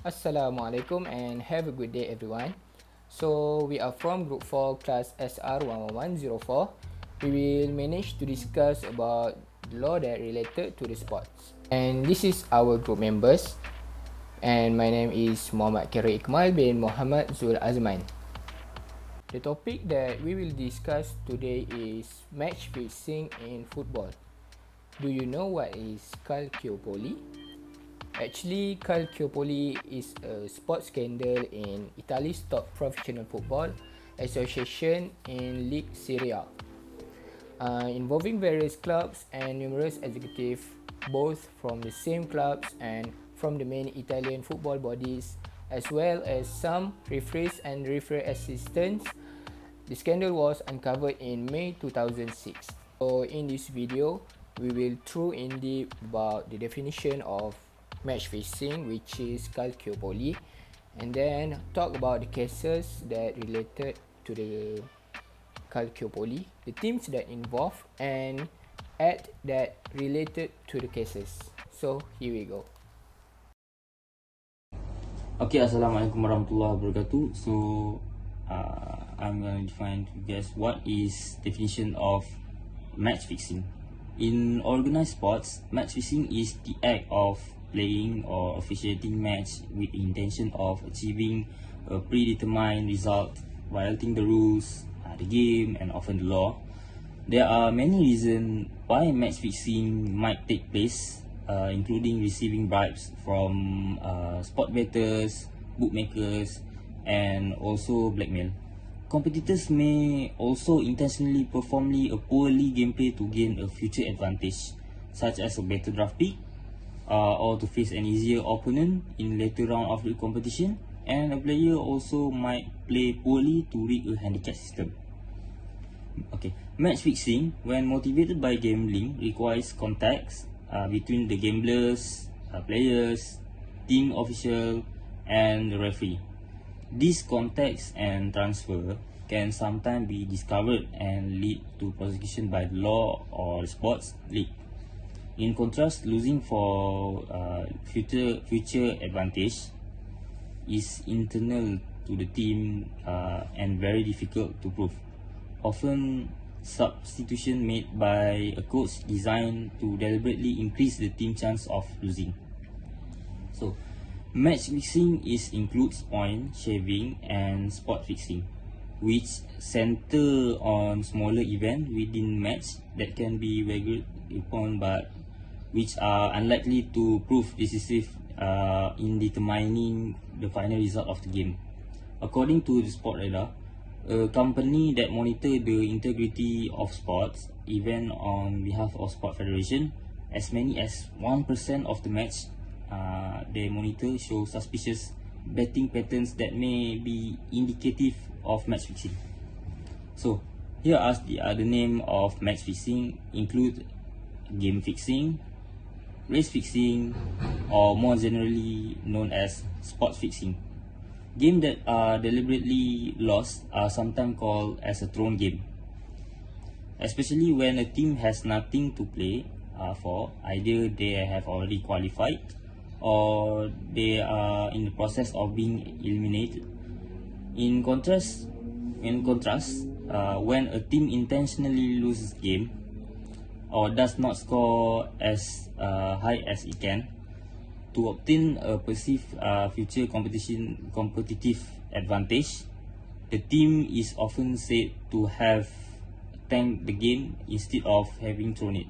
Assalamualaikum and have a good day everyone. So we are from group 4 class SR11104. We will manage to discuss about the law that related to the sports. And this is our group members. And my name is Muhammad Khairi Ikmal bin Muhammad Zul Azman. The topic that we will discuss today is match fixing in football. Do you know what is calciopoli? Actually, calciopoli is a sports scandal in Italy's top professional football association in League Serie A, involving various clubs and numerous executives, both from the same clubs and from the main Italian football bodies, as well as some referees and referee assistants. The scandal was uncovered in May 2006. So in this video, we will through in deep about the definition of match fixing, which is calciopoli, and then talk about the cases that related to the calciopoli, the teams that involved, and add that related to the cases. So here we go. Okay, Assalamualaikum warahmatullahi wabarakatuh. So, I'm going to define to you guys what is definition of match fixing. In organized sports, match fixing is the act of playing or officiating match with the intention of achieving a predetermined result, violating the rules, the game, and often the law. There are many reasons why match fixing might take place, including receiving bribes from sport bettors, bookmakers, and also blackmail. Competitors may also intentionally perform a poorly gameplay to gain a future advantage, such as a better draft pick, or to face an easier opponent in later round of the competition. And a player also might play poorly to rig a handicap system. Okay, match fixing, when motivated by gambling, requires contacts between the gamblers, players, team official, and the referee. These contacts and transfer can sometimes be discovered and lead to prosecution by the law or the sports league. In contrast, losing for future advantage is internal to the team and very difficult to prove. Often, substitution made by a coach designed to deliberately increase the team chance of losing. So, match fixing includes point shaving and spot fixing, which center on smaller event within match that can be regular upon but which are unlikely to prove decisive in determining the final result of the game. According to the Sport Radar, a company that monitor the integrity of sports event on behalf of Sport Federation, as many as 1% of the match they monitor show suspicious betting patterns that may be indicative of match fixing. So here are the other name of match fixing include game fixing, race fixing, or more generally known as sports fixing. Games that are deliberately lost are sometimes called as a thrown game, especially when a team has nothing to play for. Either they have already qualified or they are in the process of being eliminated. In contrast, when a team intentionally loses game or does not score as high as it can to obtain a perceived future competitive advantage, the team is often said to have tanked the game instead of having thrown it.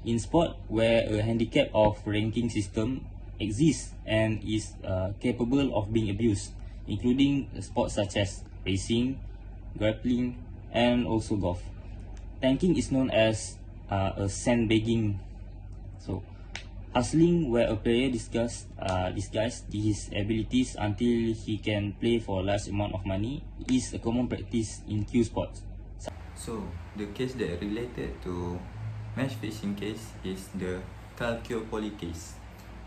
In sport, where a handicap of ranking system exists and is capable of being abused, including sports such as racing, grappling, and also golf, tanking is known as a sandbagging. So, hustling, where a player disguises his abilities until he can play for a large amount of money, is a common practice in cue sports. So, the case that related to match fixing case is the Calciopoli case.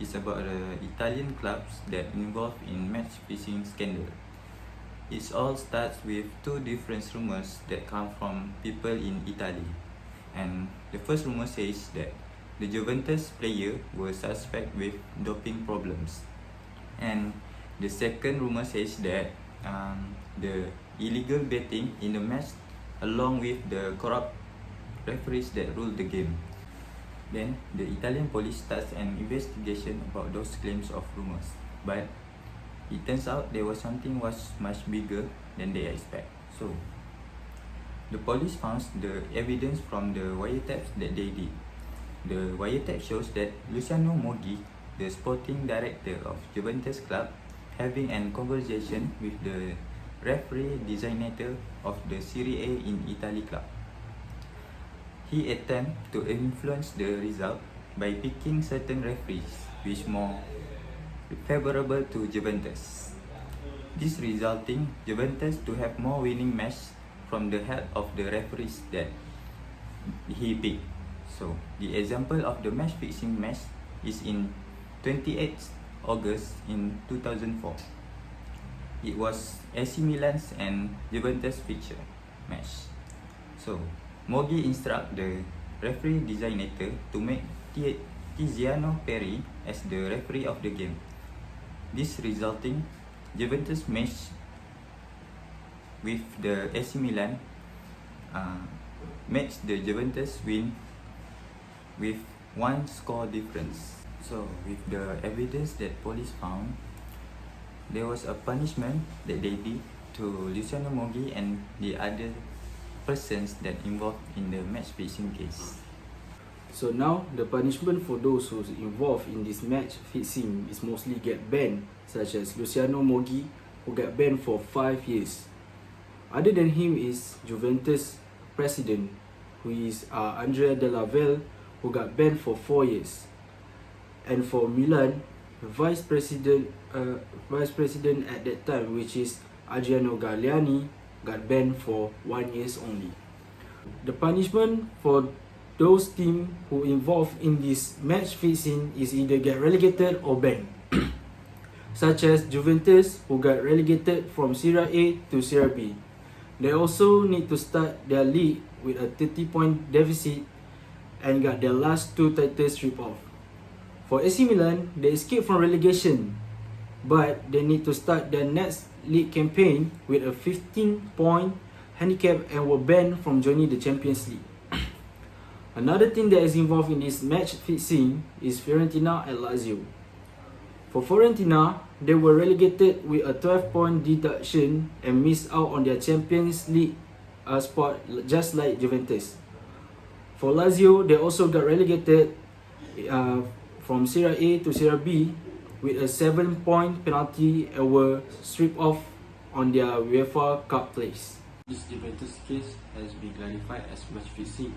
It's about the Italian clubs that involved in match fixing scandal. It all starts with two different rumors that come from people in Italy. And the first rumor says that the Juventus player were suspect with doping problems. And the second rumor says that the illegal betting in the match, along with the corrupt referees that rule the game. Then the Italian police starts an investigation about those claims of rumors, but it turns out there was something was much bigger than they expect. So the police found the evidence from the wiretaps that they did. The wiretap shows that Luciano Moggi, the sporting director of Juventus club, having a conversation with the referee designator of the Serie A in Italy club. He attempted to influence the result by picking certain referees which more favorable to Juventus. This resulting Juventus to have more winning match from the help of the referees that he picked. So the example of the match fixing match is in 28th August in 2004. It was AC Milan's and Juventus fixture match. So Moggi instruct the referee designator to make Tiziano Perry as the referee of the game. This resulting Juventus match with the AC Milan match the Juventus win with one score difference. So with the evidence that police found, there was a punishment that they did to Luciano Moggi and the other persons that involved in the match fixing case. So now the punishment for those who's involved in this match fixing is mostly get banned, such as Luciano Moggi, who got banned for 5 years. Other than him is Juventus president, who is Andrea Della Valle, who got banned for 4 years. And for Milan, vice president at that time, which is Adriano Galliani, got banned for 1 year only. The punishment for those teams who involved in this match fixing is either get relegated or banned. Such as Juventus, who got relegated from Serie A to Serie B. They also need to start their league with a 30-point deficit and got their last 2 titles stripped off. For AC Milan, they escaped from relegation, but they need to start their next league campaign with a 15-point handicap and were banned from joining the Champions League. Another thing that is involved in this match fixing is Fiorentina and Lazio. For Fiorentina, they were relegated with a 12-point deduction and missed out on their Champions League spot just like Juventus. For Lazio, they also got relegated from Serie A to Serie B with a 7-point penalty and were stripped off on their UEFA Cup place. This Juventus case has been clarified as match fixing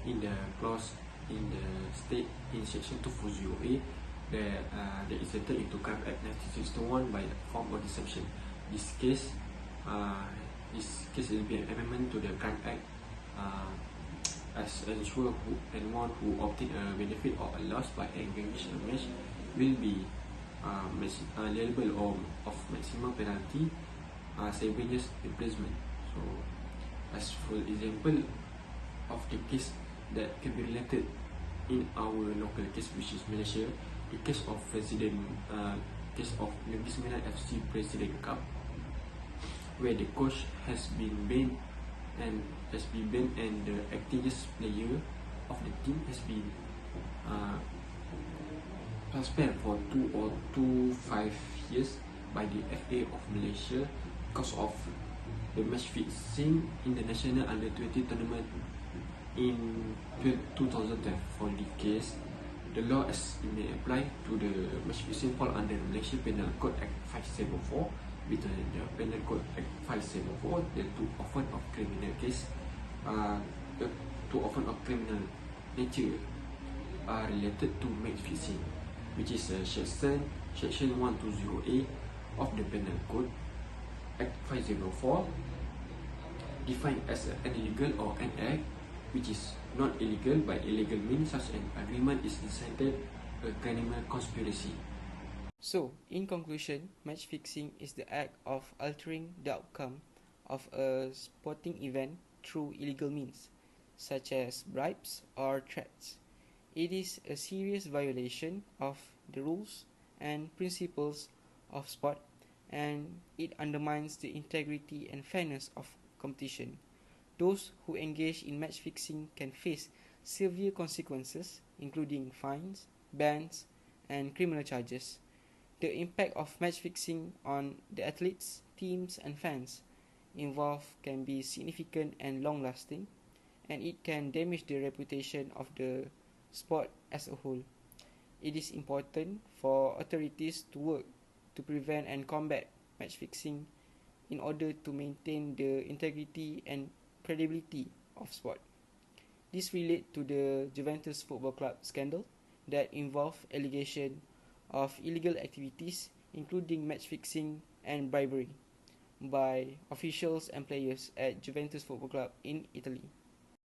in the clause in the state in section 240A that is entered into Crime Act 1961 by form of deception. This case will be an amendment to the Crime Act as ensure anyone who obtain a benefit or a loss by engaging a match will be liable of maximum penalty 7 years imprisonment. So, as for example of the case that can be related in our local case, which is Malaysia, the case of case of Negeri Sembilan FC President Cup, where the coach has been banned and the activist player of the team has been suspended for 5 years by the FA of Malaysia because of the match fixing in the national under-20 tournament in 2010. For the case, the law as it may apply to the match fixing fall under Malaysia Penal Code Act 574 between the Penal Code Act 574, the two offence of criminal case, the two offence of criminal nature are related to match fixing, which is section 120A of the Penal Code Act 504, defined as an illegal or an act which is not illegal by illegal means such an agreement is decided a criminal conspiracy. So, in conclusion, match fixing is the act of altering the outcome of a sporting event through illegal means, such as bribes or threats. It is a serious violation of the rules and principles of sport, and it undermines the integrity and fairness of competition. Those who engage in match fixing can face severe consequences, including fines, bans, and criminal charges. The impact of match fixing on the athletes, teams, and fans involved can be significant and long lasting, and it can damage the reputation of the sport as a whole. It is important for authorities to work to prevent and combat match fixing in order to maintain the integrity and credibility of sport. This relates to the Juventus Football Club scandal that involved allegation of illegal activities including match fixing and bribery by officials and players at Juventus Football Club in Italy.